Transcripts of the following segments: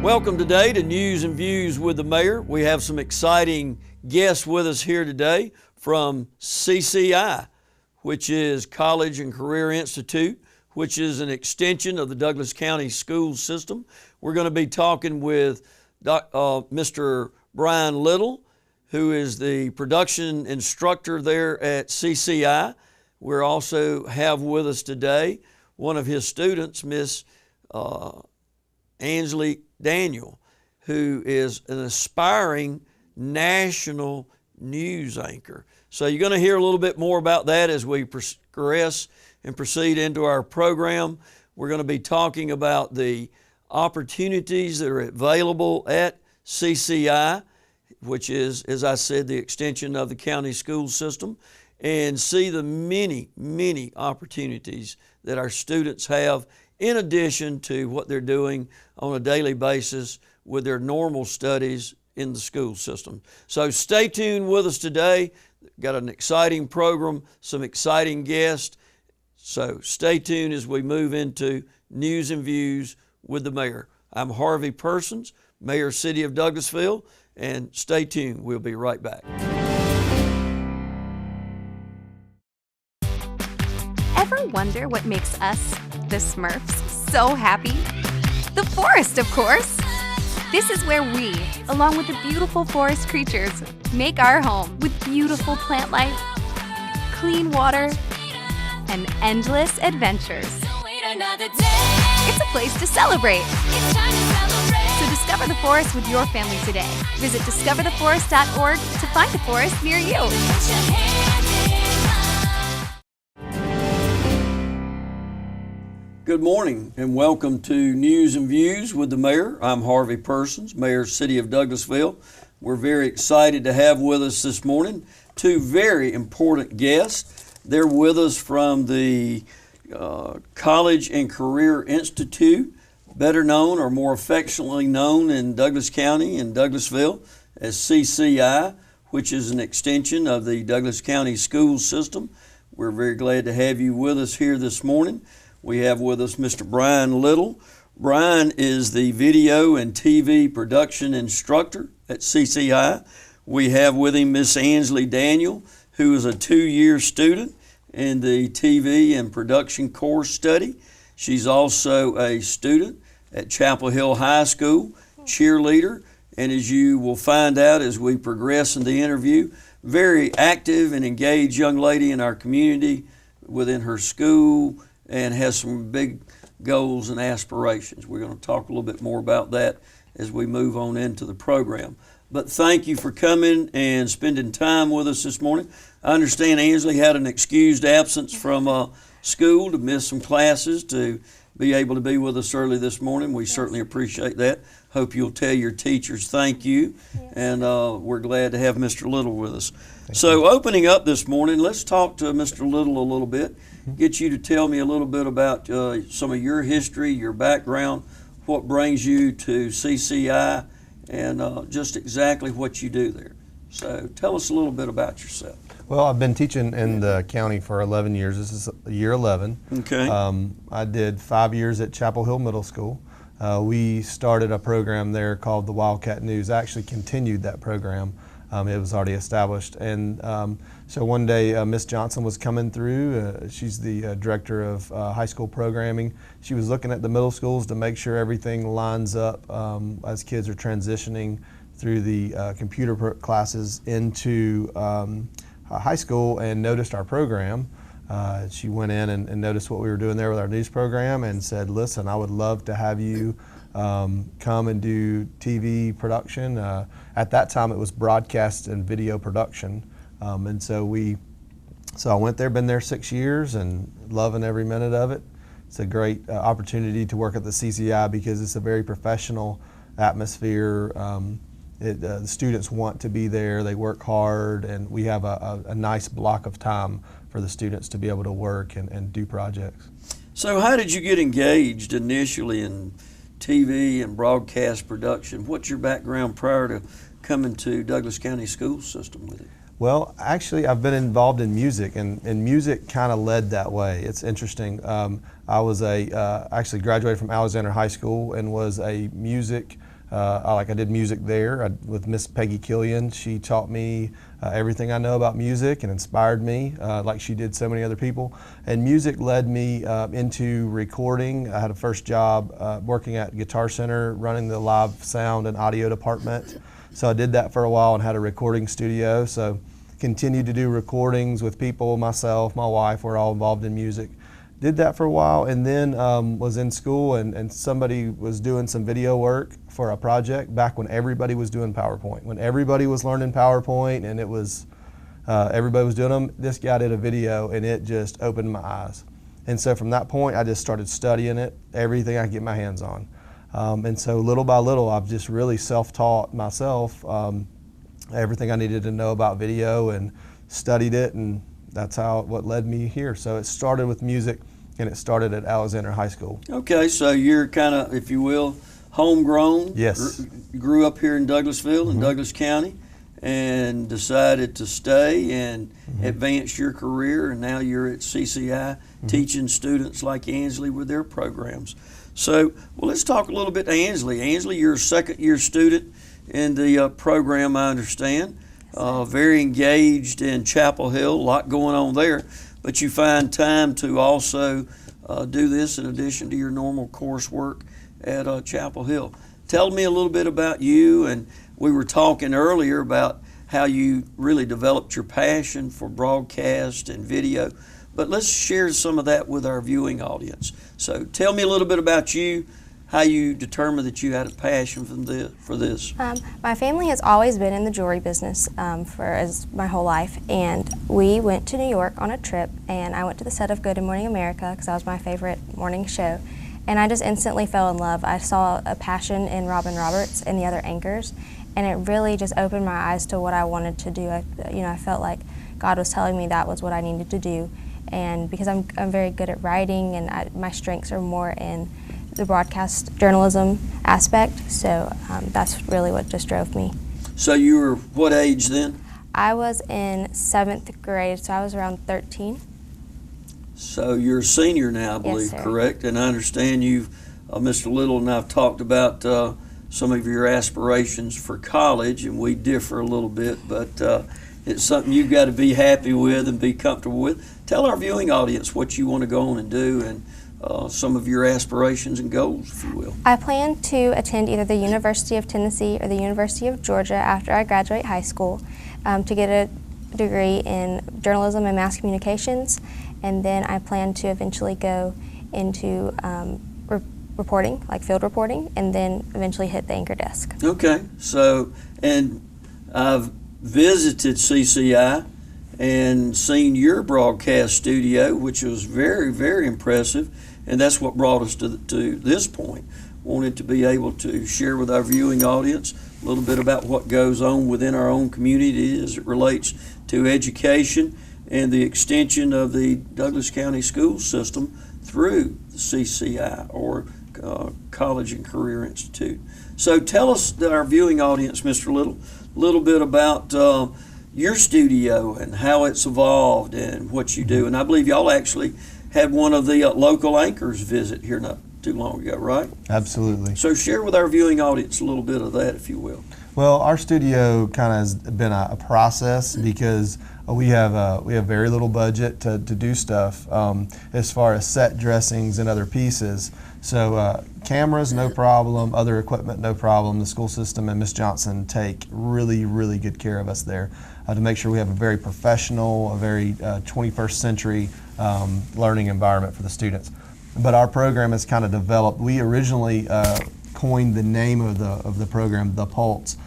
Welcome today to News and Views with the Mayor. We have some exciting guests with us here today from CCI, which is College and Career Institute, which is an extension of the Douglas County school system. We're going to be talking with Mr. Brian Little, who is the production instructor there at CCI. We also have with us today one of his students, Miss ANSLEE Daniel, who is an aspiring national news anchor. So you're going to hear a little bit more about that as we progress and proceed into our program. We're going to be talking about the opportunities that are available at CCI, which is, as I said, the extension of the county school system, and see the many, many opportunities that our students have in addition to what they're doing on a daily basis with their normal studies in the school system. So stay tuned with us today. Got an exciting program, some exciting guests. So stay tuned as we move into News and Views with the Mayor. I'm Harvey Persons, Mayor, City of Douglasville, and stay tuned. We'll be right back. Ever wonder what makes us, the Smurfs, so happy? The forest, of course! This is where we, along with the beautiful forest creatures, make our home with beautiful plant life, clean water, and endless adventures. It's a place to celebrate. So discover the forest with your family today. Visit discovertheforest.org to find a forest near you. Good morning and welcome to News and Views with the Mayor. I'm Harvey Persons, Mayor, City of Douglasville. We're very excited to have with us this morning two very important guests. They're with us from the College and Career Institute, better known or more affectionately known in Douglas County and Douglasville as CCI, which is an extension of the Douglas County school system. We're very glad to have you with us here this morning. We have with us Mr. Brian Little. Brian is the video and TV production instructor at CCI. We have with him Miss ANSLEE Daniel, who is a 2-year student in the TV and production course study. She's also a student at Chapel Hill High School, cheerleader, and as you will find out as we progress in the interview, very active and engaged young lady in our community within her school, and has some big goals and aspirations. We're going to talk a little bit more about that as we move on into the program. But thank you for coming and spending time with us this morning. I understand ANSLEE had an excused absence from school to miss some classes to be able to be with us early this morning. We certainly appreciate that. Hope you'll tell your teachers thank you. And we're glad to have Mr. Little with us. So opening up this morning, let's talk to Mr. Little a little bit. Get you to tell me a little bit about some of your history, your background, what brings you to CCI, and just exactly what you do there. So tell us a little bit about yourself. Well, I've been teaching in the county for 11 years. This is year 11. Okay. I did 5 years at Chapel Hill Middle School. We started a program there called the Wildcat News. I actually continued that program. It was already established. And so one day Miss Johnson was coming through. She's the director of high school programming. She was looking at the middle schools to make sure everything lines up as kids are transitioning through the computer classes into high school, and noticed our program. She went in and noticed what we were doing there with our news program and said, listen, I would love to have you come and do TV production. At that time it was broadcast and video production. And so I went there, been there 6 years and loving every minute of it. It's a great opportunity to work at the CCI because it's a very professional atmosphere. The students want to be there, they work hard, and we have a nice block of time for the students to be able to work and do projects. So how did you get engaged initially in TV and broadcast production? What's your background prior to coming to Douglas County school system with it? Well, actually, I've been involved in music, and music kind of led that way. It's interesting. I was actually graduated from Alexander High School and was a music I did music there with Miss Peggy Killian. She taught me everything I know about music and inspired me like she did so many other people. And music led me into recording. I had a first job working at Guitar Center, running the live sound and audio department. So I did that for a while and had a recording studio. So continued to do recordings with people, myself, my wife, we're all involved in music. Did that for a while, and then was in school and somebody was doing some video work for a project back when everybody was doing PowerPoint. When everybody was learning PowerPoint and it was, everybody was doing them, this guy did a video and it just opened my eyes. And so from that point, I just started studying it, everything I could get my hands on. And so little by little, I've just really self-taught myself everything I needed to know about video and studied it, and that's what led me here. So it started with music, and it started at Alexander High School. Okay, so you're kind of, if you will, homegrown. Yes. Grew up here in Douglasville in Douglas County, and decided to stay and advance your career, and now you're at CCI teaching students like ANSLEE with their programs. So, well, let's talk a little bit to ANSLEE. ANSLEE, you're a second-year student in the program, I understand. Very engaged in Chapel Hill, a lot going on there, but you find time to also do this in addition to your normal coursework at Chapel Hill. Tell me a little bit about you, and we were talking earlier about how you really developed your passion for broadcast and video, but let's share some of that with our viewing audience. So tell me a little bit about you, how you determined that you had a passion for this. My family has always been in the jewelry business for my whole life, and we went to New York on a trip, and I went to the set of Good Morning America because that was my favorite morning show, and I just instantly fell in love. I saw a passion in Robin Roberts and the other anchors, and it really just opened my eyes to what I wanted to do. I felt like God was telling me that was what I needed to do, and because I'm very good at writing, and my strengths are more in the broadcast journalism aspect, so that's really what just drove me. So you were what age then? I was in 7th grade, so I was around 13. So you're a senior now, I believe, Yes, sir. correct? And I understand you've, Mr. Little and I've talked about some of your aspirations for college, and we differ a little bit, but it's something you've got to be happy with and be comfortable with. Tell our viewing audience what you want to go on and do, and some of your aspirations and goals, if you will. I plan to attend either the University of Tennessee or the University of Georgia after I graduate high school to get a degree in journalism and mass communications, and then I plan to eventually go into reporting, like field reporting, and then eventually hit the anchor desk. Okay, so, and I've visited CCI and seen your broadcast studio, which was very, very impressive, and that's what brought us to this point. Wanted to be able to share with our viewing audience a little bit about what goes on within our own community as it relates to education and the extension of the Douglas County school system through the CCI, or College and Career Institute. So tell us, our viewing audience, Mr. Little, a little bit about your studio and how it's evolved and what you do. And I believe y'all actually had one of the local anchors visit here not too long ago, right? Absolutely. So share with our viewing audience a little bit of that, if you will. Well, our studio kind of has been a process because we have very little budget to do stuff as far as set dressings and other pieces. So cameras, no problem. Other equipment, no problem. The school system and Miss Johnson take really, really good care of us there to make sure we have a very professional, a very 21st century learning environment for the students. But our program has kind of developed. We originally coined the name of the program, The Pulse,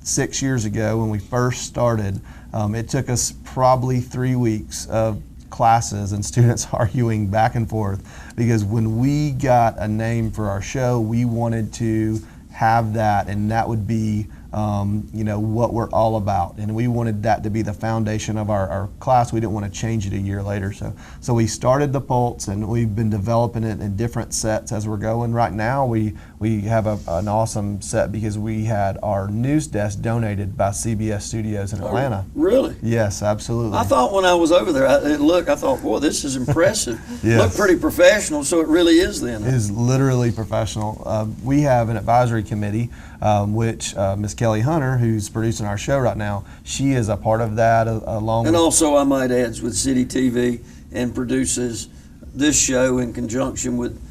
6 years ago when we first started. It took us probably 3 weeks of classes and students arguing back and forth, because when we got a name for our show, we wanted to have that, and that would be what we're all about. And we wanted that to be the foundation of our class. We didn't want to change it a year later. So we started the Pulse, and we've been developing it in different sets as we're going. Right now we have an awesome set because we had our news desk donated by CBS Studios in Atlanta. Really? Yes, absolutely. I thought when I was over there, I thought, boy, this is impressive. Yes. Looked pretty professional, so it really is then. It is literally professional. We have an advisory committee, which Ms. Kelly Hunter, who's producing our show right now, she is a part of that along And with... also, I might add, with City TV and produces this show in conjunction with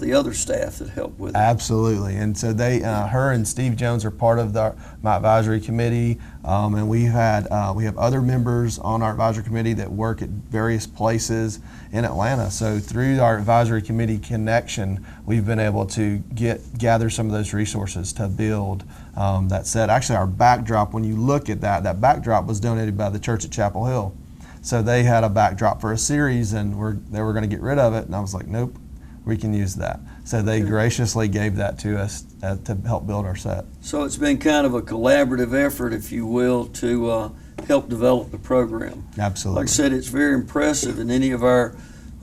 the other staff that help with it. Absolutely, and so her and Steve Jones are part of my advisory committee, and we have other members on our advisory committee that work at various places in Atlanta. So through our advisory committee connection, we've been able to gather some of those resources to build that set. Actually, our backdrop, when you look at that backdrop was donated by the church at Chapel Hill. So they had a backdrop for a series, and they were going to get rid of it, and I was like, nope. We can use that. So they graciously gave that to us to help build our set. So it's been kind of a collaborative effort, if you will, to help develop the program. Absolutely. Like I said, it's very impressive, and any of our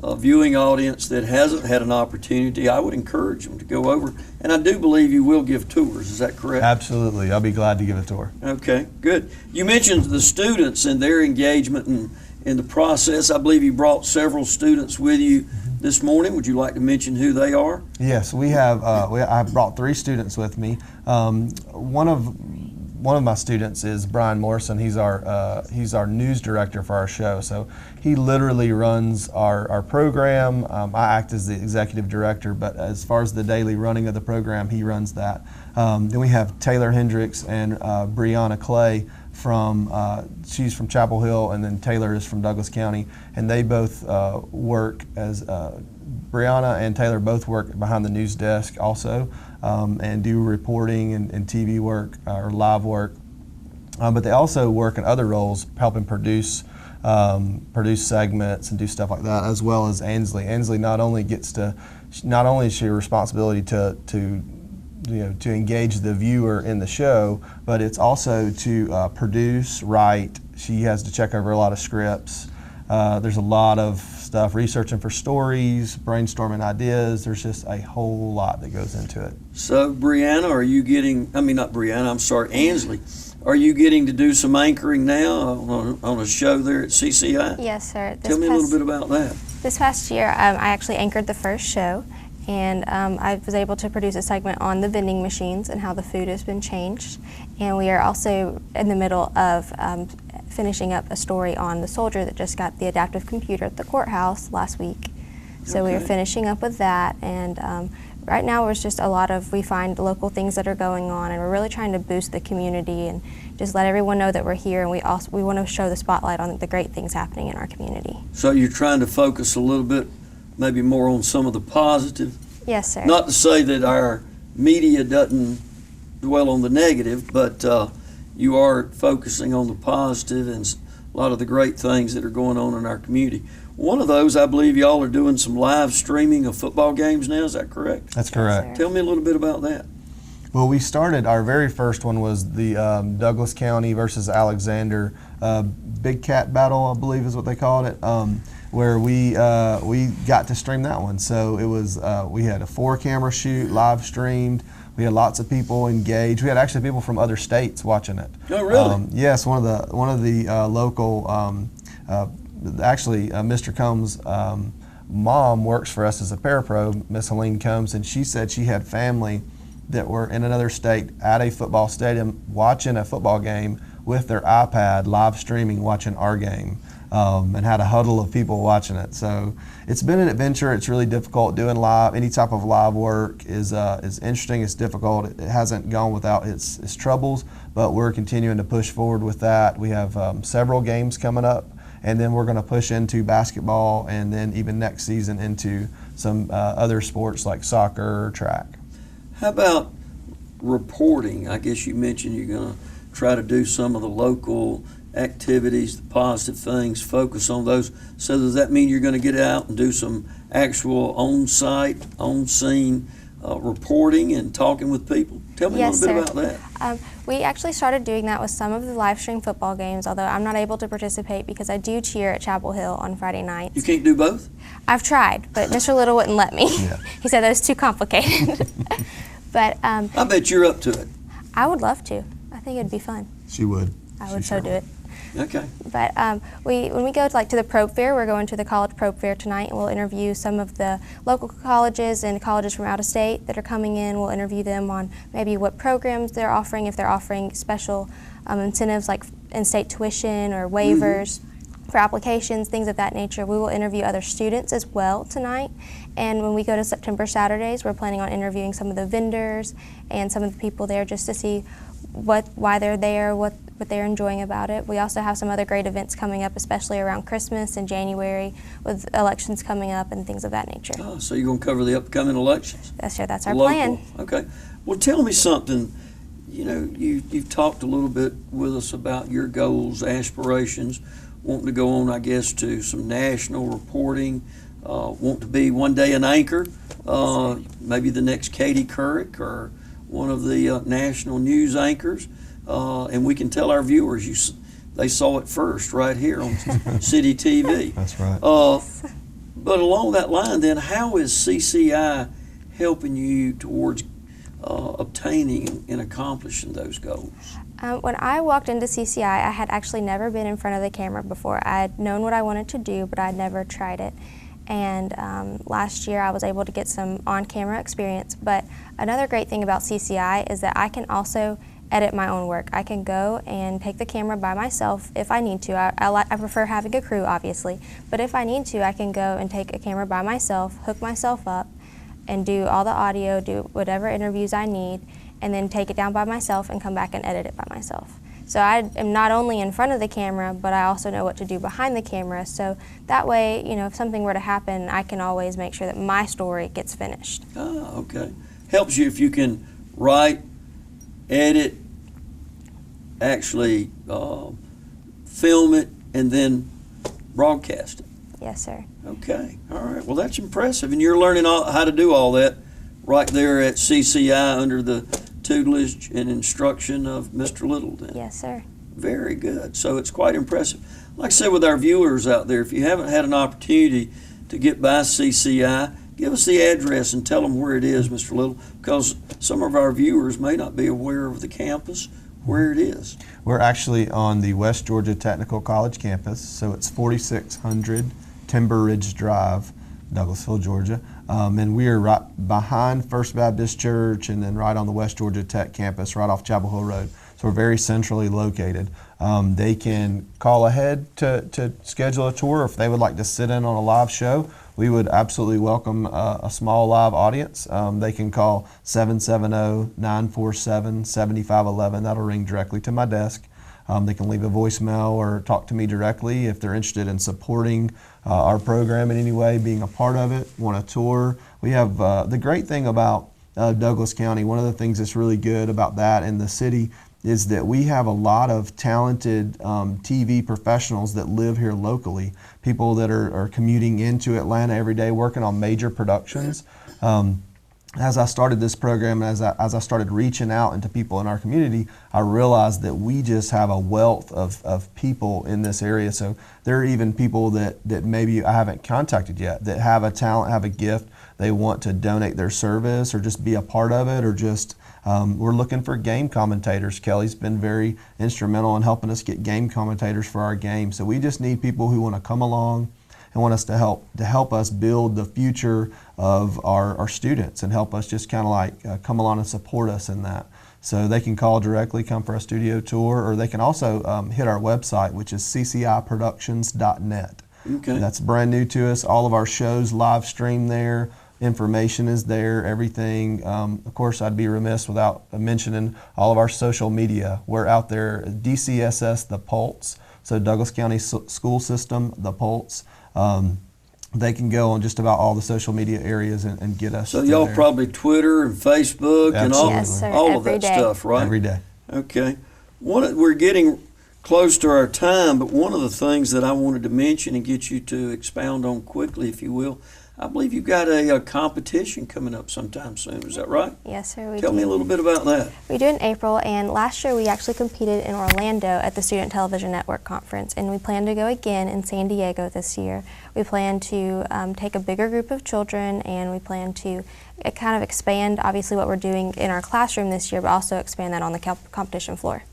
viewing audience that hasn't had an opportunity, I would encourage them to go over. And I do believe you will give tours, is that correct? Absolutely. I'll be glad to give a tour. Okay, good. You mentioned the students and their engagement in the process. I believe you brought several students with you this morning. Would you like to mention who they are? Yes, we have. I brought 3 students with me. One of my students is Brian Morrison. He's our news director for our show. So he literally runs our program. I act as the executive director, but as far as the daily running of the program, he runs that. Then we have Taylor Hendricks and Brianna Clay she's from Chapel Hill, and then Taylor is from Douglas County, and they both work as Brianna and Taylor both work behind the news desk also, and do reporting and TV work or live work, but they also work in other roles, helping produce segments and do stuff like that, as well as ANSLEE. ANSLEE not only is she a responsibility to engage the viewer in the show, but it's also to produce, write. She has to check over a lot of scripts. There's a lot of stuff, researching for stories, brainstorming ideas. There's just a whole lot that goes into it. So Brianna, ANSLEE, are you getting to do some anchoring now on a show there at CCI? Yes, sir. Tell me a little bit about that. This past year, I actually anchored the first show, and I was able to produce a segment on the vending machines and how the food has been changed. And we are also in the middle of finishing up a story on the soldier that just got the adaptive computer at the courthouse last week. So we are finishing up with that, and right now it's just we find local things that are going on, and we're really trying to boost the community and just let everyone know that we're here, and we want to show the spotlight on the great things happening in our community. So you're trying to focus a little bit maybe more on some of the positive? Yes, sir. Not to say that our media doesn't dwell on the negative, but you are focusing on the positive and a lot of the great things that are going on in our community. One of those, I believe y'all are doing some live streaming of football games now, is that correct? That's correct. Yes, Tell me a little bit about that. Well, we started, our very first one was the Douglas County versus Alexander Big Cat Battle, I believe is what they called it, where we got to stream that one. So it was, we had a 4-camera shoot, live streamed. We had lots of people engaged. We had actually people from other states watching it. Oh, really? Yes, one of the local, Mr. Combs' mom works for us as a parapro, Miss Helene Combs, and she said she had family that were in another state at a football stadium watching a football game with their iPad, live streaming, watching our game, and had a huddle of people watching it. So it's been an adventure. It's really difficult doing live. Any type of live work is interesting. It's difficult. It hasn't gone without its troubles, but we're continuing to push forward with that. We have several games coming up, and then we're going to push into basketball, and then even next season into some other sports like soccer or track. How about reporting? I guess you mentioned you're going to try to do some of the local activities, the positive things, focus on those. So does that mean you're going to get out and do some actual on-site, on-scene reporting and talking with people? Tell me a little bit about that. We actually started doing that with some of the live stream football games, although I'm not able to participate because I do cheer at Chapel Hill on Friday nights. You can't do both? I've tried, but Mr. Little wouldn't let me. Yeah. He said that was too complicated. But I bet you're up to it. I would love to. I think it'd be fun. She would. I would She so sure do it. Okay. But when we go to the Probe Fair, we're going to the College Probe Fair tonight, and we'll interview some of the local colleges and colleges from out of state that are coming in. We'll interview them on maybe what programs they're offering, if they're offering special incentives like in-state tuition or waivers for applications, things of that nature. We will interview other students as well tonight. And when we go to September Saturdays, we're planning on interviewing some of the vendors and some of the people there just to see why they're there, what they're enjoying about it. We also have some other great events coming up, especially around Christmas and January, with elections coming up and things of that nature. Oh, so you're going to cover the upcoming elections? That's our Local. plan. Okay. Well, tell me something. You know, you've talked a little bit with us about your goals, aspirations, wanting to go on, I guess, to some national reporting, want to be one day an anchor, maybe the next Katie Couric or one of the national news anchors. And we can tell our viewers they saw it first right here on City TV. That's right. But along that line, then, how is CCI helping you towards obtaining and accomplishing those goals? When I walked into CCI, I had actually never been in front of the camera before. I had known what I wanted to do, but I'd never tried it. And last year I was able to get some on-camera experience. But another great thing about CCI is that I can also edit my own work. I can go and take the camera by myself if I need to. I prefer having a crew, obviously, but if I need to, I can go and take a camera by myself, hook myself up, and do all the audio, do whatever interviews I need, and then take it down by myself and come back and edit it by myself. So I am not only in front of the camera, but I also know what to do behind the camera. So that way, you know, if something were to happen, I can always make sure that my story gets finished. Ah, okay. Helps you if you can write, edit, actually film it, and then broadcast it. Yes, sir. Okay. All right. Well, that's impressive. And you're learning how to do all that right there at CCI under the tutelage and instruction of Mr. Little then. Yes, sir. Very good. So it's quite impressive. Like I said, with our viewers out there, if you haven't had an opportunity to get by CCI, give us the address and tell them where it is, Mr. Little, because some of our viewers may not be aware of the campus, where it is. We're actually on the West Georgia Technical College campus, so it's 4600 Timber Ridge Drive, Douglasville, Georgia. And we are right behind First Baptist Church and then right on the West Georgia Tech campus, right off Chapel Hill Road. So we're very centrally located. They can call ahead to schedule a tour. If they would like to sit in on a live show, we would absolutely welcome a small live audience. They can call 770-947-7511. That'll ring directly to my desk. They can leave a voicemail or talk to me directly if they're interested in supporting our program in any way, being a part of it, want a tour. We have the great thing about Douglas County, one of the things that's really good about that in the city is that we have a lot of talented TV professionals that live here locally, people that are commuting into Atlanta every day, working on major productions. As I started this program, as I started reaching out into people in our community, I realized that we just have a wealth of people in this area. So there are even people that maybe I haven't contacted yet that have a talent, have a gift, they want to donate their service or just be a part of it, or just we're looking for game commentators. Kelly's been very instrumental in helping us get game commentators for our games. So we just need people who want to come along and want us to help us build the future of our students and help us just kind of like come along and support us in that. So they can call directly, come for a studio tour, or they can also hit our website, which is cciproductions.net. Okay. That's brand new to us. All of our shows live stream there. Information is there, everything. Of course, I'd be remiss without mentioning all of our social media. We're out there, DCSS, The Pulse, so Douglas County School System, The Pulse. They can go on just about all the social media areas and get us. So y'all there. probably Twitter and Facebook and all, Yes, sir. all of Every that day. stuff, right? Every day. Okay. We're getting close to our time, but one of the things that I wanted to mention and get you to expound on quickly, if you will, I believe you've got a competition coming up sometime soon. Is that right? Yes, sir, we Tell do. me a little bit about that. We do it in April, and last year we actually competed in Orlando at the Student Television Network Conference, and we plan to go again in San Diego this year. We plan to take a bigger group of children, and we plan to kind of expand, obviously, what we're doing in our classroom this year, but also expand that on the competition floor.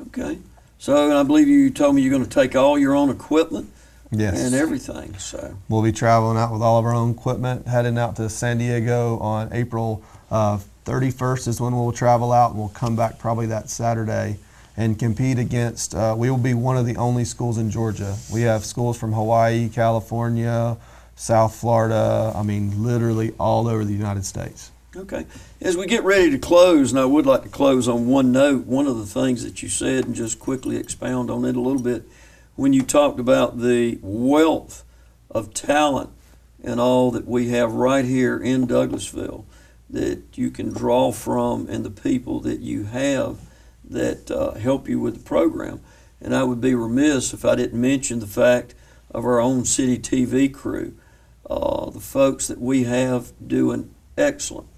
Okay. So I believe you told me you're going to take all your own equipment. Yes. And everything. So We'll be traveling out with all of our own equipment, heading out to San Diego on April 31st is when we'll travel out, and we'll come back probably that Saturday and compete against, we will be one of the only schools in Georgia. We have schools from Hawaii, California, South Florida, I mean literally all over the United States. okay. As we get ready to close, and I would like to close on one note, one of the things that you said, and just quickly expound on it a little bit, when you talked about the wealth of talent and all that we have right here in Douglasville that you can draw from, and the people that you have that help you with the program. And I would be remiss if I didn't mention the fact of our own city TV crew, the folks that we have do an excellent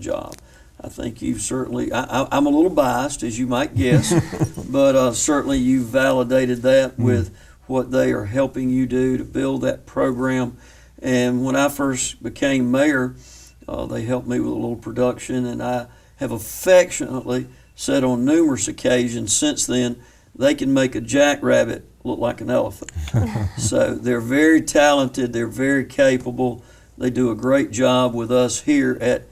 job. I think you've certainly, I'm a little biased, as you might guess, but certainly you've validated that with what they are helping you do to build that program. And when I first became mayor, they helped me with a little production, and I have affectionately said on numerous occasions since then, they can make a jackrabbit look like an elephant. So they're very talented, they're very capable, they do a great job with us here at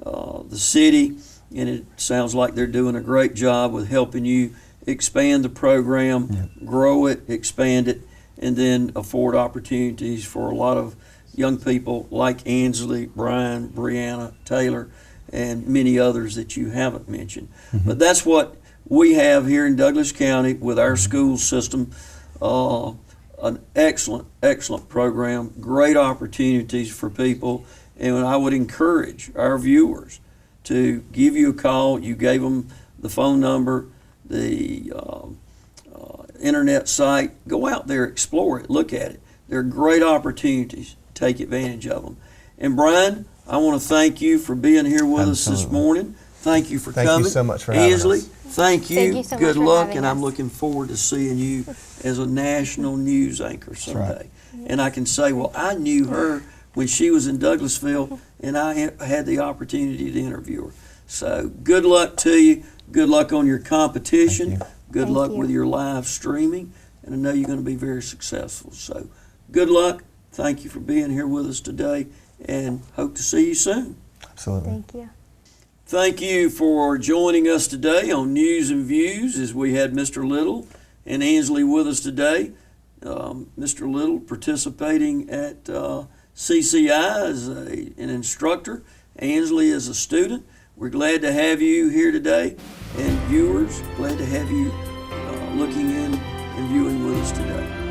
the city, and it sounds like they're doing a great job with helping you expand the program, grow it, expand it, and then afford opportunities for a lot of young people like ANSLEE, Brian, Brianna, Taylor, and many others that you haven't mentioned. But that's what we have here in Douglas County with our school system. An excellent program, great opportunities for people. And I would encourage our viewers to give you a call. You gave them the phone number, the internet site. Go out there, explore it, look at it. There are great opportunities. Take advantage of them. And Brian, I want to thank you for being here with us this morning. Thank you for coming. Thank you so much for having ANSLEE, us. thank you. Thank you so Good much for luck, having and I'm us. looking forward to seeing you as a national news anchor someday. right. And I can say, well, I knew her when she was in Douglasville, and I had the opportunity to interview her. So good luck to you. Good luck on your competition. Thank you. Good Thank luck you. with your live streaming, and I know you're going to be very successful. So good luck. Thank you for being here with us today, and hope to see you soon. Absolutely. Thank you. Thank you for joining us today on News and Views as we had Mr. Little and ANSLEE with us today. Mr. Little participating at CCI as an instructor, ANSLEE as a student. We're glad to have you here today, and viewers, glad to have you looking in and viewing with us today.